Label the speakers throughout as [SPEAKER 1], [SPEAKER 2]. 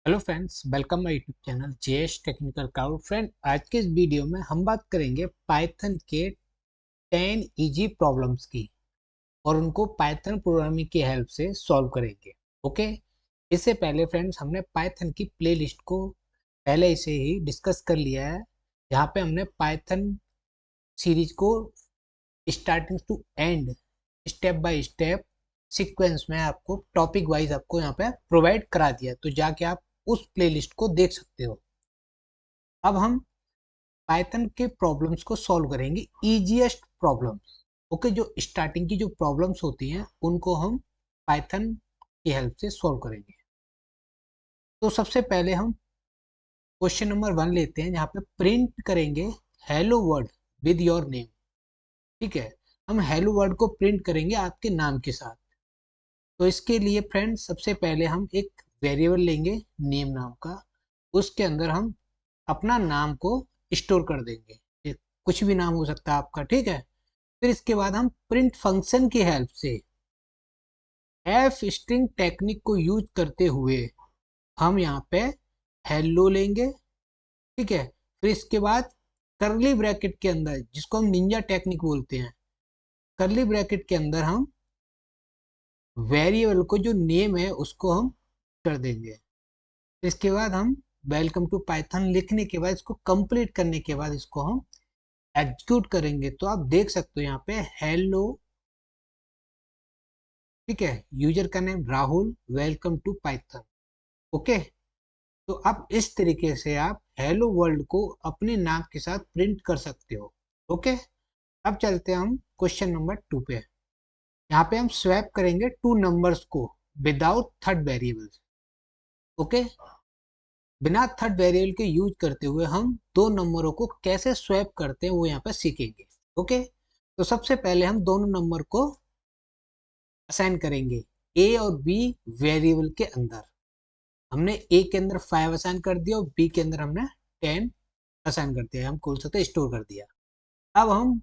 [SPEAKER 1] Hello friends, welcome my YouTube channel JS technical crowd. Friend, आज के इस video में हम बात करेंगे पाइथन के 10 इजी प्रॉब्लम्स की और उनको पाइथन प्रोग्रामिंग की हेल्प से सॉल्व करेंगे। ओके। इससे पहले फ्रेंड्स, हमने पाइथन की प्लेलिस्ट को पहले से ही डिस्कस कर लिया है, जहाँ पे हमने पाइथन सीरीज को starting to end step by step sequence में आपको टॉपिक वाइज आपको यहाँ पे प्रोवाइड करा दिया, तो जाके आप उस प्लेलिस्ट को देख सकते हो। अब हम पाइथन के प्रॉब्लम्स को सॉल्व करेंगे, इजीएस्ट प्रॉब्लम्स। ओके, जो स्टार्टिंग की जो प्रॉब्लम्स होती हैं उनको हम पाइथन की हेल्प से सॉल्व करेंगे। तो सबसे पहले हम क्वेश्चन नंबर 1 लेते हैं, जहाँ पे प्रिंट करेंगे hello world with your name. ठीक है, हम हेलो वर्ल्ड को प्रिंट करेंगे आपके नाम के साथ। तो इसके लिए फ्रेंड्स, सबसे पहले हम एक वेरिएबल लेंगे नेम नाम का। उसके अंदर हम अपना नाम को स्टोर कर देंगे। ये कुछ भी नाम हो सकता है आपका, ठीक है। फिर इसके बाद हम प्रिंट फंक्शन की हेल्प से एफ स्ट्रिंग टेक्निक को यूज करते हुए हम यहाँ पे हेलो लेंगे। ठीक है। फिर इसके बाद करली ब्रैकेट के अंदर, जिसको हम निंजा टेक्निक बोलते हैं, करली ब्रैकेट के अंदर हम वेरिएबल को जो नेम है उसको हम कर देंगे। इसके बाद हम वेलकम टू पाइथन लिखने के बाद, इसको कंप्लीट करने के बाद इसको हम एग्जीक्यूट करेंगे। तो आप देख सकते हो यहाँ पे हेलो, ठीक है, यूजर का name Rahul, welcome to Python. Okay. तो अब इस तरीके से आप हेलो वर्ल्ड को अपने नाम के साथ प्रिंट कर सकते हो। ओके। अब चलते हैं हम क्वेश्चन नंबर 2 पे। यहाँ पे हम स्वैप करेंगे टू नंबर्स को विदाउट थर्ड वेरिएबल। ओके। बिना थर्ड वेरिएबल के यूज करते हुए हम दो नंबरों को कैसे स्वैप करते हैं वो यहाँ पे सीखेंगे। ओके। तो सबसे पहले हम दोनों नंबर को असाइन करेंगे ए और बी वेरिएबल के अंदर। हमने ए के अंदर 5 असाइन कर दिया और बी के अंदर हमने 10 असाइन कर दिया, हम खोल सकते स्टोर कर दिया। अब हम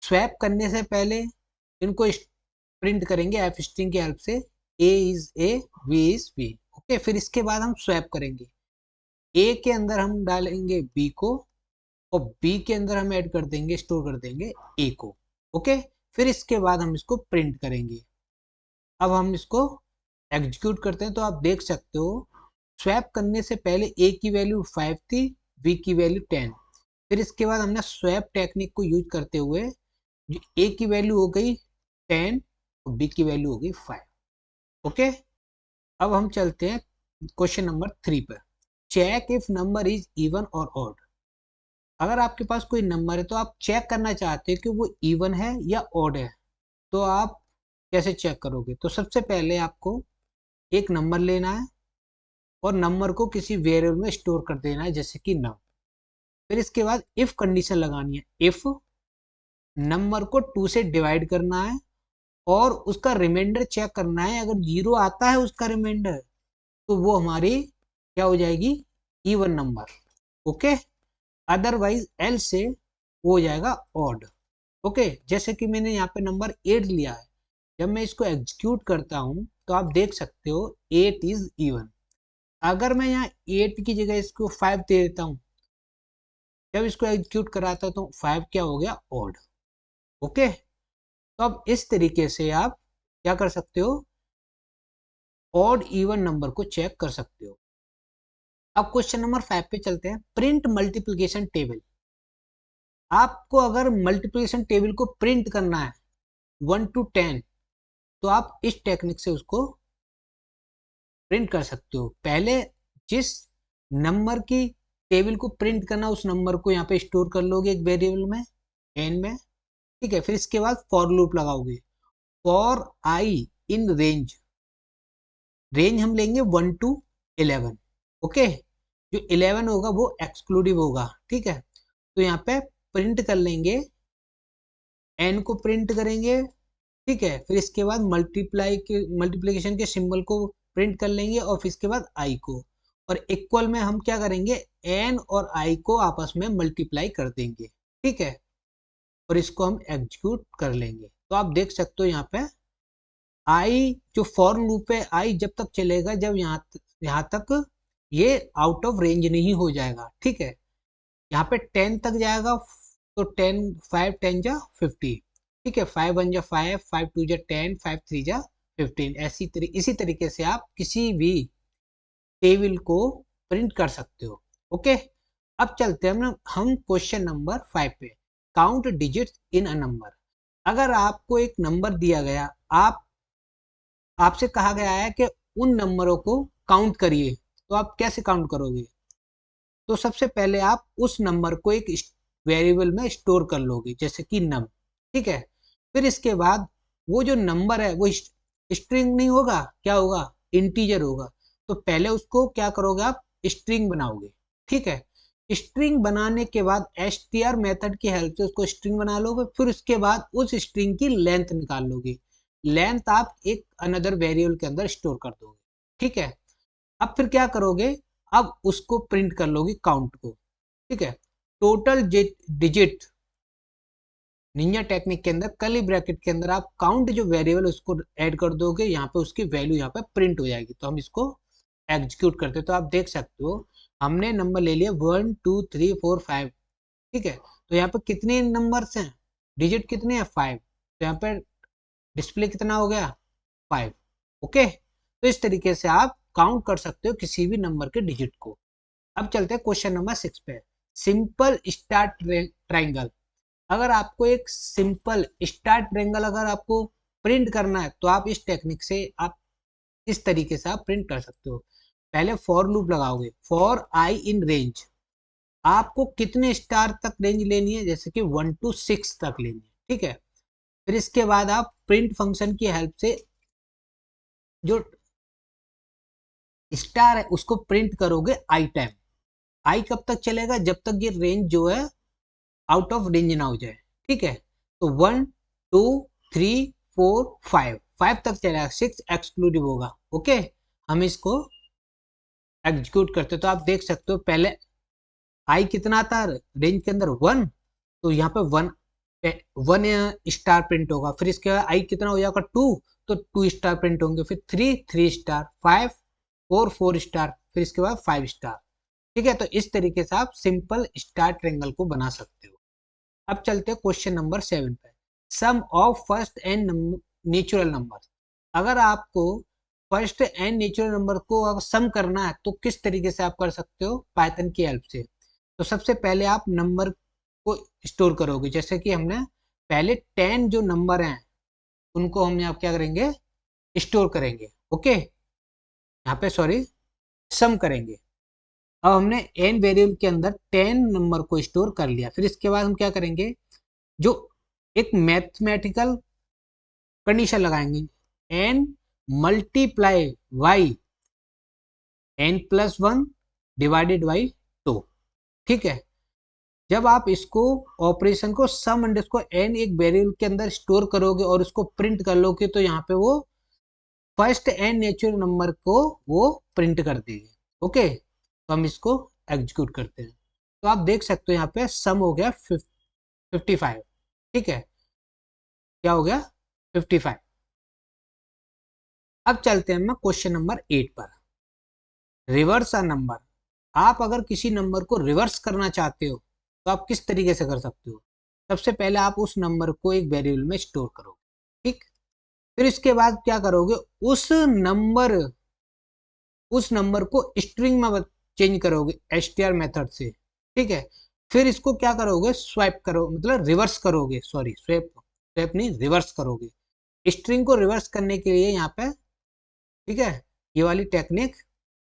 [SPEAKER 1] स्वैप करने से पहले इनको प्रिंट करेंगे एफ स्ट्रिंग की हेल्प से, A is A, B is B. Okay. फिर इसके बाद हम स्वैप करेंगे, ए के अंदर हम डालेंगे बी को और बी के अंदर हम ऐड कर देंगे, स्टोर कर देंगे ए को। ओके। फिर इसके बाद हम इसको प्रिंट करेंगे। अब हम इसको एग्जीक्यूट करते हैं, तो आप देख सकते हो स्वैप करने से पहले ए की वैल्यू 5 थी, बी की वैल्यू 10। फिर इसके बाद हमने स्वैप टेक्निक को यूज करते हुए जो ए की वैल्यू हो गई 10 और बी की वैल्यू हो गई 5। ओके। अब हम चलते हैं क्वेश्चन नंबर 3 पर। Check if number is even or odd. अगर आपके पास कोई नंबर है तो आप चेक करना चाहते हैं कि वो इवन है या ऑड है, तो आप कैसे चेक करोगे? तो सबसे पहले आपको एक नंबर लेना है और नंबर को किसी वेरिएबल में स्टोर कर देना है, जैसे कि नम। फिर इसके बाद इफ कंडीशन लगानी है, इफ नंबर को 2 से डिवाइड करना है और उसका रिमाइंडर चेक करना है। अगर 0 आता है उसका रिमाइंडर, तो वो हमारी क्या हो जाएगी? Even number. Okay. Otherwise L से वो हो जाएगा ऑड। ओके। जैसे कि मैंने यहाँ पे नंबर 8 लिया है, जब मैं इसको एग्जीक्यूट करता हूँ तो आप देख सकते हो 8 इज इवन। अगर मैं यहाँ 8 की जगह इसको 5 दे देता हूँ, जब इसको एग्जीक्यूट कराता हूँ तो 5 क्या हो गया? ऑड। ओके। तो अब इस तरीके से आप क्या कर सकते हो? ऑड इवन नंबर को चेक कर सकते हो। अब क्वेश्चन नंबर 5 पे चलते हैं। Print multiplication table. आपको अगर मल्टीप्लिकेशन टेबल को प्रिंट करना है 1 to 10, तो आप इस टेक्निक से उसको प्रिंट कर सकते हो। पहले जिस नंबर की टेबल को प्रिंट करना, उस नंबर को यहाँ पे स्टोर कर लोगे एक वेरिएबल में, एन में। ठीक है। फिर इसके बाद फॉर लूप लगाओगे, for I in range. Range हम लेंगे 1 to 11। ओके। जो 11 होगा वो एक्सक्लूडिव होगा। ठीक है। तो यहाँ पे प्रिंट कर लेंगे, एन को प्रिंट करेंगे। ठीक है। फिर इसके बाद मल्टीप्लिकेशन के सिंबल को प्रिंट कर लेंगे और फिर इसके बाद आई को, और इक्वल में हम क्या करेंगे? एन और आई को आपस में मल्टीप्लाई कर देंगे। ठीक है। और इसको हम एग्जीक्यूट कर लेंगे। तो आप देख सकते हो यहाँ पे आई जो फॉर लूप है, आई जब तक चलेगा जब यहाँ तक ये आउट ऑफ रेंज नहीं हो जाएगा, ठीक है। यहाँ पे 10 तक जाएगा तो 10, 5 10 जा 50, ठीक है। 5 1 जा 5, 5 2 जा 10, 5 3 जा 15। इसी तरीके से आप किसी भी टेबल को प्रिंट कर सकते हो। ओके, अब चलते हैं हम क्वेश्चन नंबर 5 पे। Count digits in a number. अगर आपको एक नंबर दिया गया, आपसे कहा गया है कि उन नंबरों को काउंट करिए, तो आप कैसे काउंट करोगे? तो सबसे पहले आप उस नंबर को एक वेरिएबल में स्टोर कर लोगे, जैसे कि नम, ठीक है। फिर इसके बाद वो जो नंबर है वो स्ट्रिंग नहीं होगा, क्या होगा? इंटीजर होगा। तो पहले उसको क्या करोगे आप? स्ट्रिंग बनाओगे, ठीक है। स्ट्रिंग बनाने के बाद str मेथड की हेल्प से उसको स्ट्रिंग बना लोगे। फिर उसके बाद उस स्ट्रिंग की लेंथ निकाल लोगे। लेंथ आप एक अनदर वेरिएबल के अंदर स्टोर कर दोगे, ठीक है। अब फिर क्या करोगे? अब उसको प्रिंट कर लोगे काउंट को, ठीक है। टोटल डिजिट निंजा टेक्निक के अंदर कर्ली ब्रैकेट के अंदर आप काउंट जो वेरिएबल उसको ऐड कर दोगे, यहाँ पे उसकी वैल्यू यहाँ पे प्रिंट हो जाएगी। तो हम इसको एग्जीक्यूट करते हैं। तो आप देख सकते हो हमने नंबर ले लिया 1 2 3 4 5, ठीक है। तो यहाँ पे कितने नंबर्स हैं, डिजिट कितने हैं? 5। तो यहाँ पे डिस्प्ले कितना हो गया? 5। ओके, तो इस तरीके से आप काउंट कर सकते हो किसी भी नंबर के डिजिट को। अब चलते हैं क्वेश्चन नंबर 6 पे। Simple star triangle. अगर आपको एक सिंपल स्टार ट्राइंगल अगर आपको प्रिंट करना है, तो आप इस टेक्निक से आप इस तरीके से आप प्रिंट कर सकते हो। पहले फॉर लूप लगाओगे, फॉर आई इन रेंज। आपको कितने स्टार तक रेंज लेनी है? जैसे कि 1 to 6 तक लेनी है, ठीक है। फिर इसके बाद आप प्रिंट फंक्शन की हेल्प से जो स्टार है उसको प्रिंट करोगे आई टाइम। आई कब तक चलेगा? जब तक ये रेंज जो है आउट ऑफ रेंज ना हो जाए, ठीक है। तो 1 2 3 4 5, 5 तक चलेगा, 6 एक्सक्लूसिव होगा। ओके, हम इसको एग्जीक्यूट करते तो आप देख सकते हो पहले आई कितना था रेंज के अंदर? 1। तो यहाँ पे 1 स्टार प्रिंट होगा। फिर इसके बाद आई कितना हो जाएगा? 2। तो 2 स्टार प्रिंट होंगे। फिर 3 स्टार, 5 4 स्टार, फिर इसके बाद 5 स्टार, ठीक है। तो इस तरीके से आप सिंपल स्टार ट्रायंगल को बना सकते हो। अब चलते हैं क्वेश्चन नंबर 7 पे। Sum of first and natural number. अगर आपको फर्स्ट एंड नेचुरल नंबर को अगर सम करना है, तो किस तरीके से आप कर सकते हो? पाइथन की हेल्प से। तो सबसे पहले आप नंबर को स्टोर करोगे, जैसे कि हमने पहले 10 जो नंबर हैं उनको हम यहाँ क्या करेंगे? स्टोर करेंगे। ओके, यहाँ पे सॉरी सम करेंगे। अब हमने n वेरिएबल के अंदर 10 नंबर को स्टोर कर लिया। फिर इसके बाद हम क्या करेंगे? जो एक मैथमेटिकल कंडीशन लगाएंगे, n multiply y n+1 divided by 2, ठीक है। जब आप इसको ऑपरेशन को सम अंडरस्कोर n एक वेरिएबल के अंदर स्टोर करोगे और उसको प्रिंट कर लोगे, तो यहाँ पे वो फर्स्ट एंड नेचुरल नंबर को वो प्रिंट कर देगी। ओके, तो हम इसको एग्जीक्यूट करते हैं। तो आप देख सकते हो यहाँ पे सम हो गया 55, ठीक है। क्या हो गया? 55। अब चलते हैं हम क्वेश्चन नंबर 8 पर। Reverse a number. आप अगर किसी नंबर को रिवर्स करना चाहते हो, तो आप किस तरीके से कर सकते हो? सबसे पहले आप उस नंबर को एक वेरिएबल में स्टोर करोगे, ठीक। फिर इसके बाद क्या करोगे? नंबर उस नंबर को स्ट्रिंग में चेंज करोगे str मेथड से, ठीक है। फिर इसको क्या करोगे? स्वाइप करो, मतलब रिवर्स करोगे, सॉरी स्वैप स्वैप नहीं, रिवर्स करोगे। स्ट्रिंग को रिवर्स करने के लिए यहाँ पे, ठीक है, ये वाली टेक्निक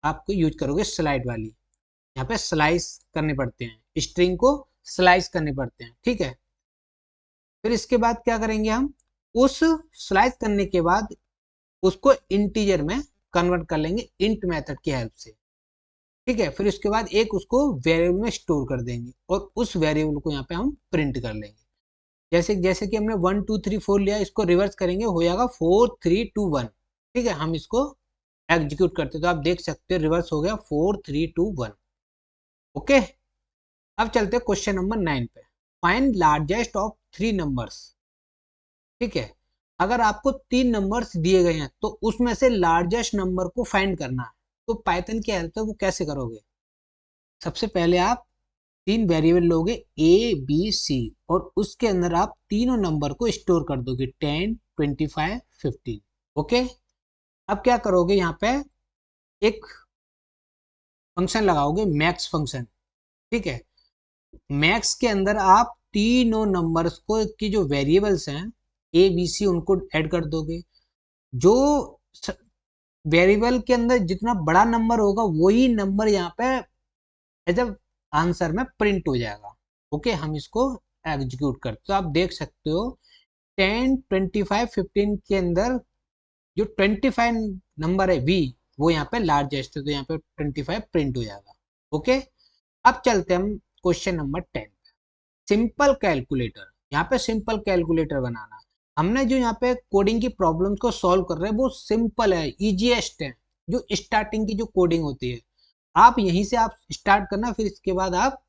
[SPEAKER 1] आपको यूज करोगे, स्लाइड वाली। यहाँ पे स्लाइस करने पड़ते हैं, स्ट्रिंग को स्लाइस करने पड़ते हैं, ठीक है। फिर इसके बाद क्या करेंगे? हम उस स्लाइस करने के बाद उसको इंटीजर में कन्वर्ट कर लेंगे इंट मेथड की हेल्प से, ठीक है। फिर उसके बाद एक उसको वेरिएबल में स्टोर कर देंगे और उस वेरिएबल को यहाँ पे हम प्रिंट कर लेंगे। जैसे जैसे कि हमने 1 2 3 4 लिया, इसको रिवर्स करेंगे, हो जाएगा 4 3 2 1, ठीक है। हम इसको एग्जीक्यूट करते, तो आप देख सकते हो रिवर्स हो गया 4 3 2 1। ओके, अब चलते हैं क्वेश्चन नंबर 9 पे। फाइंड लार्जेस्ट ऑफ 3 नंबर्स, ठीक है। अगर आपको 3 नंबर्स दिए गए हैं, तो उसमें से लार्जेस्ट नंबर को फाइंड करना है, तो पाइथन की हेल्प से वो कैसे करोगे? सबसे पहले आप 3 वेरिएबल लोगे ए बी सी, और उसके अंदर आप तीनों नंबर को स्टोर कर दोगे 10, 25, 15। ओके, अब क्या करोगे, यहाँ पे एक फंक्शन लगाओगे, मैक्स फंक्शन। ठीक है, मैक्स के अंदर आप तीनों नंबर्स को की जो वेरिएबल्स हैं ए बी सी उनको ऐड कर दोगे। जो वेरिएबल के अंदर जितना बड़ा नंबर होगा वही नंबर यहाँ पे एज आंसर में प्रिंट हो जाएगा। ओके, हम इसको एग्जीक्यूट करते, तो आप देख सकते हो 10, 25, 15 के अंदर जो 25 नंबर है वी, वो यहाँ पे लार्जेस्ट है, तो यहाँ पे 25 प्रिंट हो जाएगा। ओके, अब चलते हैं हम क्वेश्चन नंबर 10, सिंपल कैलकुलेटर। यहाँ पे सिंपल कैलकुलेटर बनाना, हमने जो यहाँ पे कोडिंग की प्रॉब्लम को सॉल्व कर रहे हैं वो सिंपल है, इजीएस्ट है। जो स्टार्टिंग की जो कोडिंग होती है आप यहीं से आप स्टार्ट करना, फिर इसके बाद आप,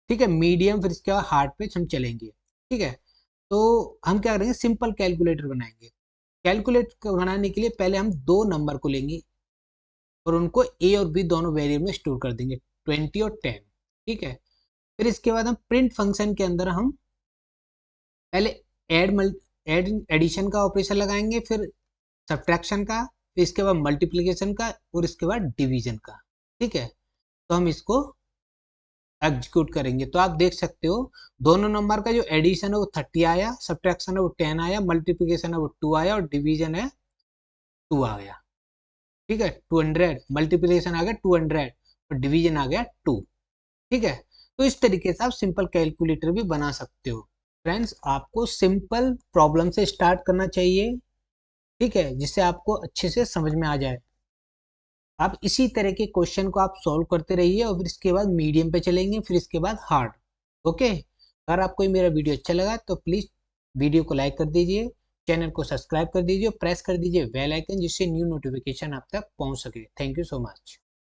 [SPEAKER 1] ठीक है, मीडियम, फिर इसके बाद हार्ड पे हम चलेंगे। ठीक है, तो हम क्या करेंगे, सिंपल कैलकुलेटर बनाएंगे। कैलकुलेट बनाने के लिए पहले हम दो नंबर को लेंगे और उनको ए और बी दोनों वेरिएबल में स्टोर कर देंगे, 20 और 10। ठीक है, फिर इसके बाद हम प्रिंट फंक्शन के अंदर हम पहले एड एडिशन का ऑपरेशन लगाएंगे, फिर सब्ट्रैक्शन का, फिर इसके बाद मल्टीप्लिकेशन का, और इसके बाद डिवीजन का। ठीक है, तो हम इसको एग्जीक्यूट करेंगे, तो आप देख सकते हो दोनों नंबर का जो एडिशन है वो 30 आया, सब्ट्रैक्शन है वो 10 आया, मल्टीप्लिकेशन है वो 2 आया, और डिवीजन है 2 आ गया। ठीक है, 200 मल्टीप्लिकेशन आ गया 200 और डिवीजन आ गया 2। ठीक है, तो इस तरीके से आप सिंपल कैलकुलेटर भी बना सकते हो। फ्रेंड्स, आपको सिंपल प्रॉब्लम से स्टार्ट करना चाहिए, ठीक है, जिससे आपको अच्छे से समझ में आ जाए। आप इसी तरह के क्वेश्चन को आप सॉल्व करते रहिए, और फिर इसके बाद मीडियम पे चलेंगे, फिर इसके बाद हार्ड। ओके, अगर आपको ये मेरा वीडियो अच्छा लगा तो प्लीज़ वीडियो को लाइक कर दीजिए, चैनल को सब्सक्राइब कर दीजिए, प्रेस कर दीजिए बेल आइकन, जिससे न्यू नोटिफिकेशन आप तक पहुंच सके। Thank you so much.